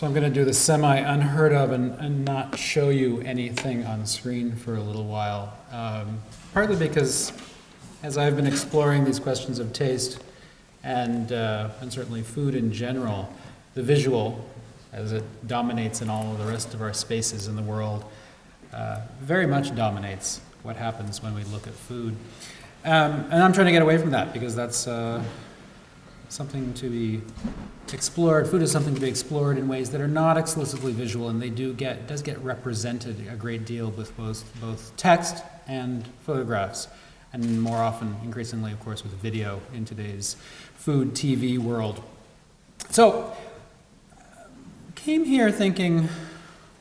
So I'm going to do the semi-unheard of and not show you anything on screen for a little while. Partly because as I've been exploring these questions of taste and certainly food in general, the visual, as it dominates in all of the rest of our spaces in the world, very much dominates what happens when we look at food. And I'm trying to get away from that because that's something to be explored. Food is something to be explored in ways that are not exclusively visual, and they does get represented a great deal with both text and photographs, and more often, increasingly, of course, with video in today's food TV world. So, came here thinking,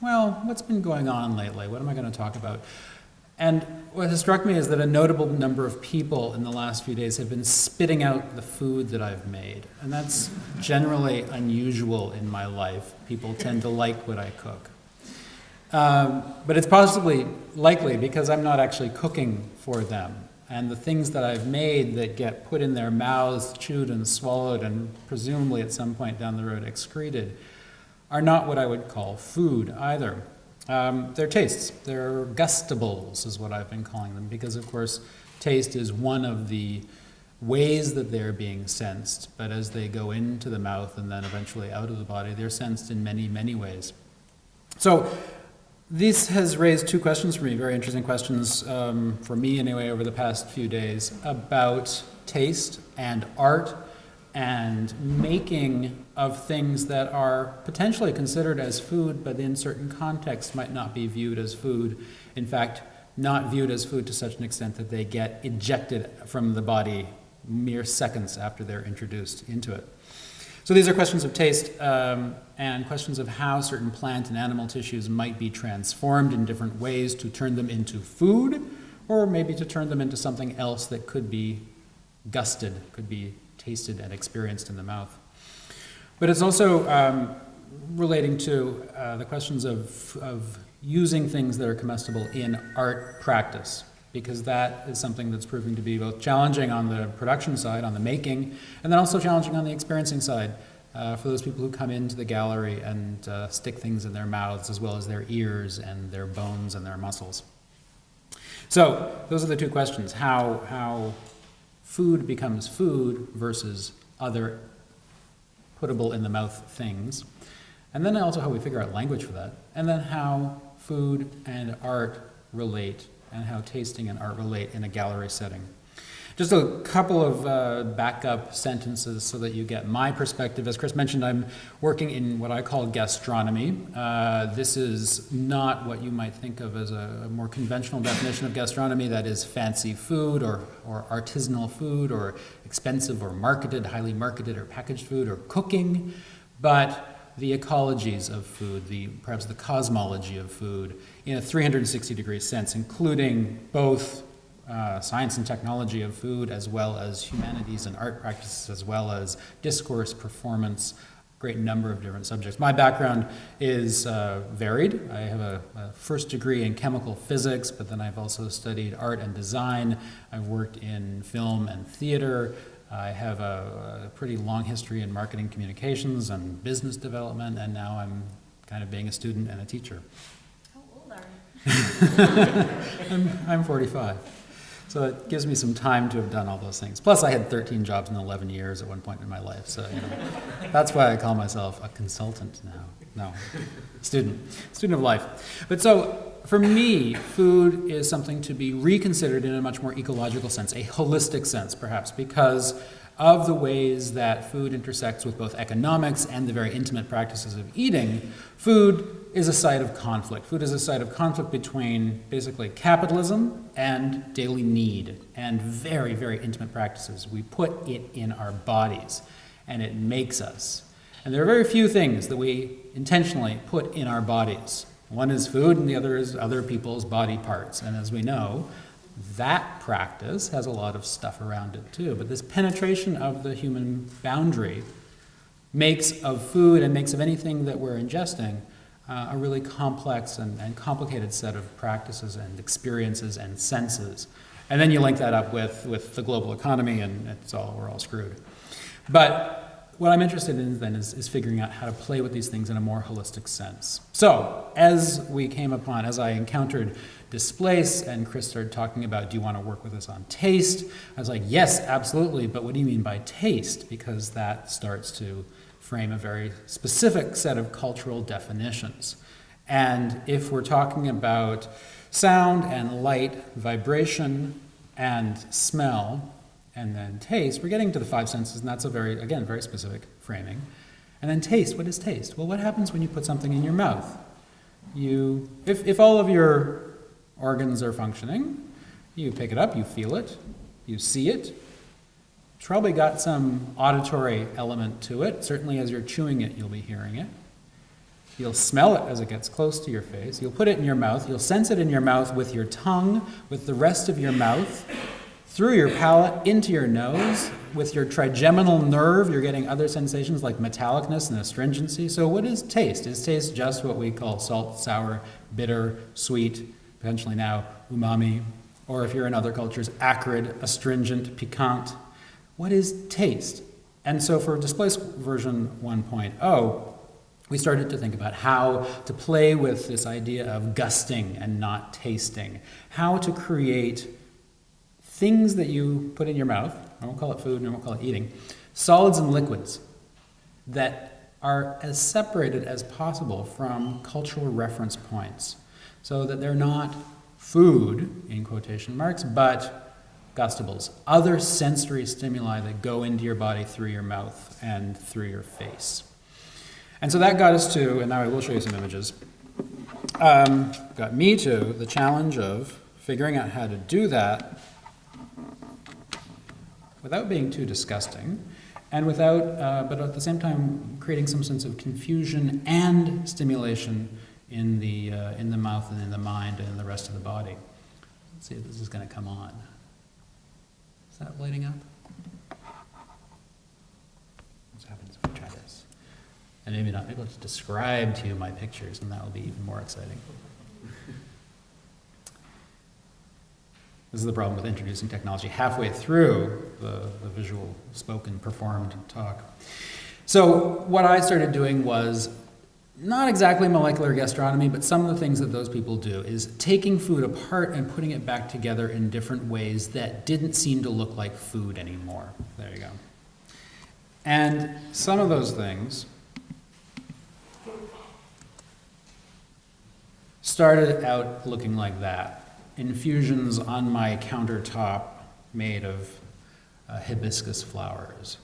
well, what's been going on lately? What am I going to talk about? And what has struck me is that a notable number of people in the last few days have been spitting out the food that I've made. And that's generally unusual in my life. People tend to like what I cook. But it's possibly likely because I'm not actually cooking for them. And the things that I've made that get put in their mouths, chewed and swallowed, and presumably at some point down the road excreted, are not what I would call food either. They're tastes. They're gustables is what I've been calling them, because of course taste is one of the ways that they're being sensed, but as they go into the mouth and then eventually out of the body, they're sensed in many, many ways. So this has raised two questions for me, very interesting questions for me anyway over the past few days about taste and art and making of things that are potentially considered as food, but in certain contexts might not be viewed as food. In fact, not viewed as food to such an extent that they get ejected from the body mere seconds after they're introduced into it. So these are questions of taste and questions of how certain plant and animal tissues might be transformed in different ways to turn them into food, or maybe to turn them into something else that could be gusted, could be tasted and experienced in the mouth. But it's also relating to the questions of using things that are comestible in art practice, because that is something that's proving to be both challenging on the production side, on the making, and then also challenging on the experiencing side for those people who come into the gallery and stick things in their mouths as well as their ears and their bones and their muscles. So those are the two questions, how food becomes food versus other puttable in the mouth things. And then also how we figure out language for that. And then how food and art relate and how tasting and art relate in a gallery setting. Just a couple of backup sentences so that you get my perspective. As Chris mentioned, I'm working in what I call gastronomy. This is not what you might think of as a more conventional definition of gastronomy, that is fancy food or artisanal food or expensive or marketed, highly marketed or packaged food or cooking, but the ecologies of food, perhaps the cosmology of food in a 360-degree sense, including both science and technology of food, as well as humanities and art practices, as well as discourse, performance, a great number of different subjects. My background is varied. I have a first degree in chemical physics, but then I've also studied art and design. I've worked in film and theater. I have a pretty long history in marketing communications and business development, and now I'm kind of being a student and a teacher. How old are you? I'm 45. So it gives me some time to have done all those things. Plus I had 13 jobs in 11 years at one point in my life. So, that's why I call myself a consultant now. No, student of life. But so for me, food is something to be reconsidered in a much more ecological sense, a holistic sense perhaps, because of the ways that food intersects with both economics and the very intimate practices of eating. Food is a site of conflict. Food is a site of conflict between basically capitalism and daily need and very, very intimate practices. We put it in our bodies and it makes us. And there are very few things that we intentionally put in our bodies. One is food and the other is other people's body parts. And as we know, that practice has a lot of stuff around it too. But this penetration of the human boundary makes of food and makes of anything that we're ingesting a really complex and complicated set of practices and experiences and senses. And then you link that up with the global economy and we're all screwed. But what I'm interested in then is figuring out how to play with these things in a more holistic sense. So as I encountered displace and Chris started talking about, do you want to work with us on taste? I was like, yes, absolutely, but what do you mean by taste? Because that starts to frame a very specific set of cultural definitions. And if we're talking about sound and light, vibration and smell, and then taste, we're getting to the five senses, and that's a very specific framing. And then taste, what is taste? Well, what happens when you put something in your mouth? If all of your organs are functioning, you pick it up, you feel it, you see it. It's probably got some auditory element to it. Certainly as you're chewing it, you'll be hearing it. You'll smell it as it gets close to your face. You'll put it in your mouth. You'll sense it in your mouth with your tongue, with the rest of your mouth, through your palate, into your nose. With your trigeminal nerve, you're getting other sensations like metallicness and astringency. So what is taste? Is taste just what we call salt, sour, bitter, sweet, potentially now umami, or if you're in other cultures, acrid, astringent, piquant? What is taste? And so for Displace version 1.0, we started to think about how to play with this idea of gusting and not tasting, how to create things that you put in your mouth, I won't call it food and I won't call it eating, solids and liquids that are as separated as possible from cultural reference points, so that they're not food, in quotation marks, but gustables, other sensory stimuli that go into your body through your mouth and through your face. And so that got us to, and now I will show you some images, got me to the challenge of figuring out how to do that without being too disgusting, and without, but at the same time, creating some sense of confusion and stimulation in the mouth and in the mind and in the rest of the body. Let's see if this is going to come on. Is that lighting up? What's happening if we try this? And maybe not, maybe I'll just describe to you my pictures, and that will be even more exciting. This is the problem with introducing technology halfway through the visual, spoken, performed talk. So what I started doing was not exactly molecular gastronomy, but some of the things that those people do is taking food apart and putting it back together in different ways that didn't seem to look like food anymore. There you go. And some of those things started out looking like that. Infusions on my countertop made of hibiscus flowers.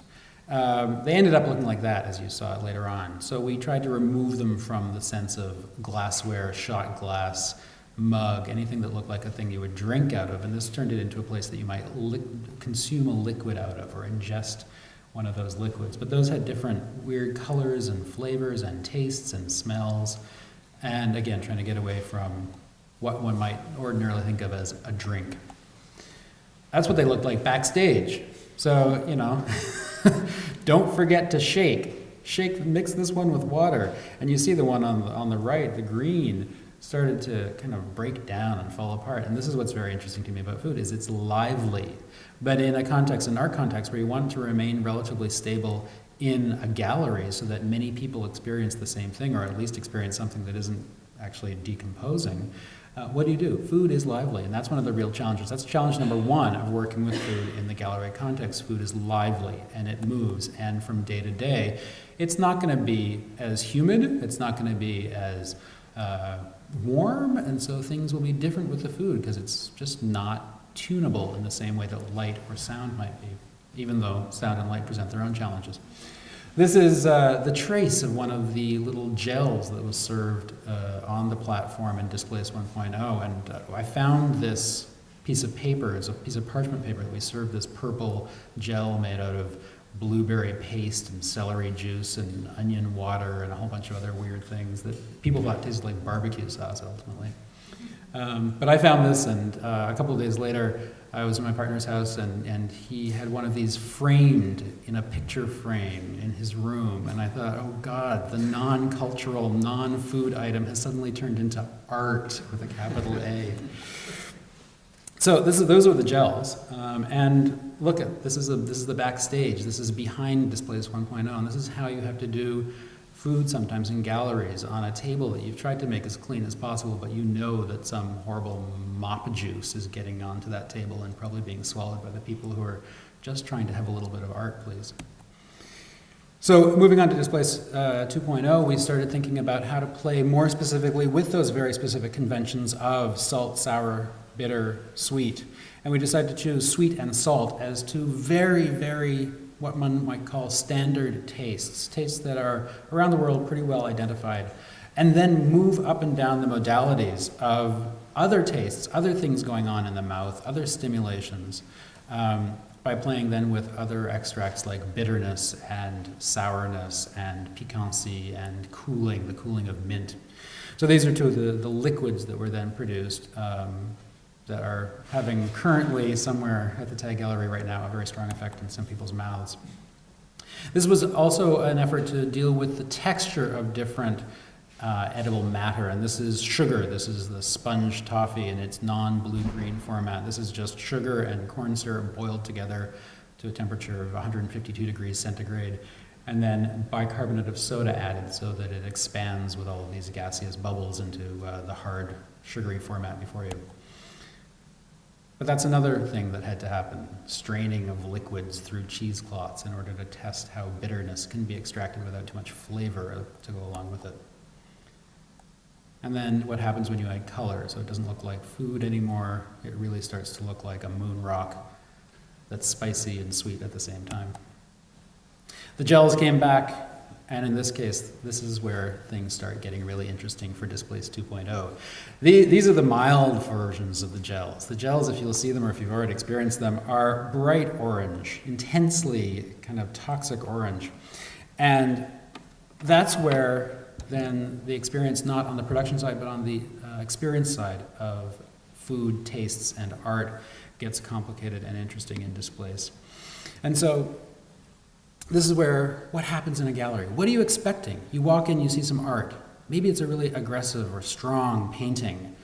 They ended up looking like that, as you saw it later on. So we tried to remove them from the sense of glassware, shot glass, mug, anything that looked like a thing you would drink out of, and this turned it into a place that you might consume a liquid out of or ingest one of those liquids. But those had different weird colors and flavors and tastes and smells, and again, trying to get away from what one might ordinarily think of as a drink. That's what they looked like backstage. So, you know, don't forget to shake. Mix this one with water. And you see the one on the right, the green, started to kind of break down and fall apart. And this is what's very interesting to me about food, is it's lively. But in our context, where you want it to remain relatively stable in a gallery so that many people experience the same thing, or at least experience something that isn't actually decomposing, what do? Food is lively, and that's one of the real challenges. That's challenge number one of working with food in the gallery context. Food is lively, and it moves, and from day to day, it's not going to be as humid, it's not going to be as warm, and so things will be different with the food because it's just not tunable in the same way that light or sound might be, even though sound and light present their own challenges. This is the trace of one of the little gels that was served on the platform in Displace 1.0, and I found this piece of paper. It's a piece of parchment paper that we served this purple gel made out of blueberry paste and celery juice and onion water and a whole bunch of other weird things that people thought tasted like barbecue sauce ultimately. But I found this, and a couple of days later, I was at my partner's house, and he had one of these framed in a picture frame in his room, and I thought, oh God, the non-cultural, non-food item has suddenly turned into art with a capital A. So those are the gels, and look at this is the backstage. This is behind Displays 1.0, and this is how you have to do food sometimes in galleries on a table that you've tried to make as clean as possible, but you know that some horrible mop juice is getting onto that table and probably being swallowed by the people who are just trying to have a little bit of art, please. So moving on to Displays 2.0, we started thinking about how to play more specifically with those very specific conventions of salt, sour, bitter, sweet. And we decided to choose sweet and salt as two very, very, what one might call standard tastes, tastes that are around the world pretty well identified, and then move up and down the modalities of other tastes, other things going on in the mouth, other stimulations, by playing then with other extracts like bitterness and sourness and piquancy and the cooling of mint. So these are two of the liquids that were then produced that are having currently somewhere at the Tag Gallery right now a very strong effect in some people's mouths. This was also an effort to deal with the texture of different edible matter, and this is sugar. This is the sponge toffee in its non-blue-green format. This is just sugar and corn syrup boiled together to a temperature of 152 degrees centigrade, and then bicarbonate of soda added so that it expands with all of these gaseous bubbles into the hard, sugary format before you. But that's another thing that had to happen, straining of liquids through cheesecloths in order to test how bitterness can be extracted without too much flavor to go along with it. And then what happens when you add color, so it doesn't look like food anymore, it really starts to look like a moon rock that's spicy and sweet at the same time. The gels came back, and in this case, this is where things start getting really interesting for Displays 2.0. These are the mild versions of the gels. The gels, if you'll see them or if you've already experienced them, are bright orange, intensely kind of toxic orange. And that's where then the experience, not on the production side, but on the experience side of food, tastes, and art gets complicated and interesting in Displays. And so this is where, what happens in a gallery? What are you expecting? You walk in, you see some art. Maybe it's a really aggressive or strong painting,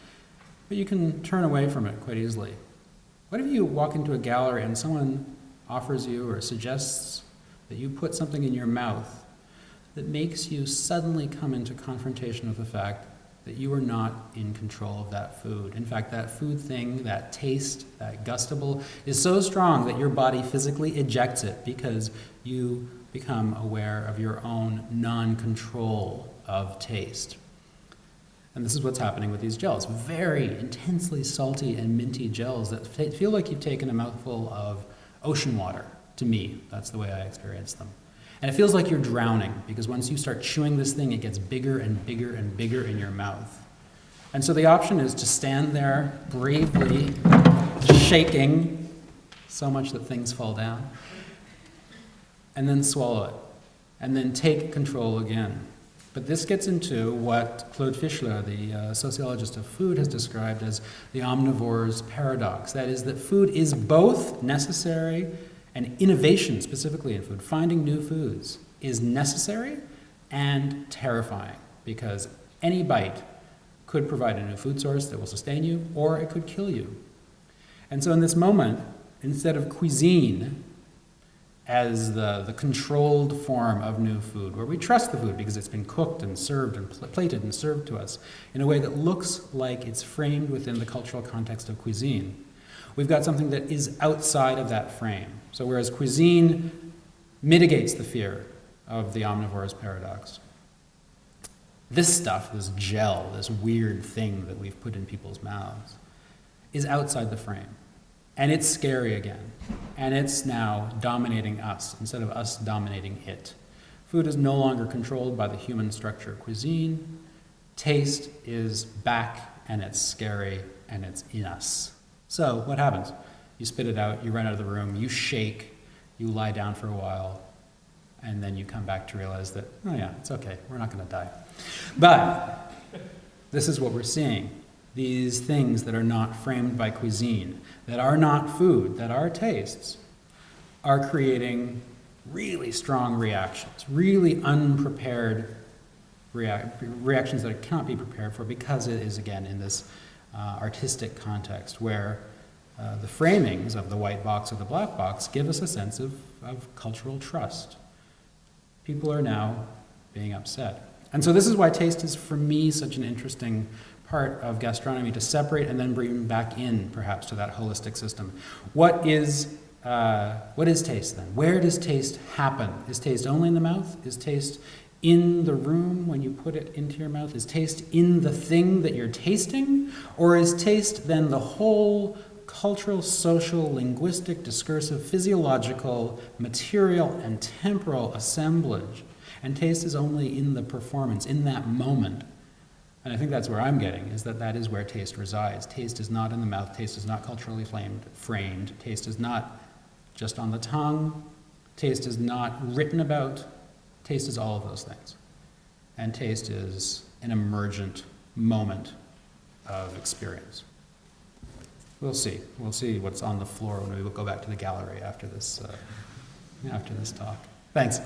but you can turn away from it quite easily. What if you walk into a gallery and someone offers you or suggests that you put something in your mouth that makes you suddenly come into confrontation with the fact that you are not in control of that food. In fact, that food thing, that taste, that gustable, is so strong that your body physically ejects it because you become aware of your own non-control of taste. And this is what's happening with these gels. Very intensely salty and minty gels that feel like you've taken a mouthful of ocean water. To me, that's the way I experience them. And it feels like you're drowning, because once you start chewing this thing, it gets bigger and bigger and bigger in your mouth. And so the option is to stand there bravely, shaking so much that things fall down, and then swallow it, and then take control again. But this gets into what Claude Fischler, the sociologist of food, has described as the omnivore's paradox. That is, that food is both necessary, and innovation, specifically in food, finding new foods, is necessary and terrifying, because any bite could provide a new food source that will sustain you, or it could kill you. And so in this moment, instead of cuisine as the controlled form of new food, where we trust the food because it's been cooked and served and plated and served to us in a way that looks like it's framed within the cultural context of cuisine, we've got something that is outside of that frame. So whereas cuisine mitigates the fear of the omnivore's paradox, this stuff, this gel, this weird thing that we've put in people's mouths, is outside the frame. And it's scary again. And it's now dominating us instead of us dominating it. Food is no longer controlled by the human structure of cuisine. Taste is back, and it's scary, and it's in us. So what happens? You spit it out, you run out of the room, you shake, you lie down for a while, and then you come back to realize that, oh yeah, it's okay, we're not going to die. But this is what we're seeing. These things that are not framed by cuisine, that are not food, that are tastes, are creating really strong reactions, really unprepared reactions that cannot be prepared for, because it is, again, in this artistic context where the framings of the white box or the black box give us a sense of cultural trust. People are now being upset. And so this is why taste is, for me, such an interesting part of gastronomy, to separate and then bring back in, perhaps, to that holistic system. What is taste, then? Where does taste happen? Is taste only in the mouth? Is taste in the room when you put it into your mouth? Is taste in the thing that you're tasting? Or is taste, then, the whole cultural, social, linguistic, discursive, physiological, material, and temporal assemblage? And taste is only in the performance, in that moment. And I think that's where I'm getting, is that is where taste resides. Taste is not in the mouth. Taste is not culturally framed. Taste is not just on the tongue. Taste is not written about. Taste is all of those things. And taste is an emergent moment of experience. We'll see. We'll see what's on the floor when we go back to the gallery after this talk. Thanks.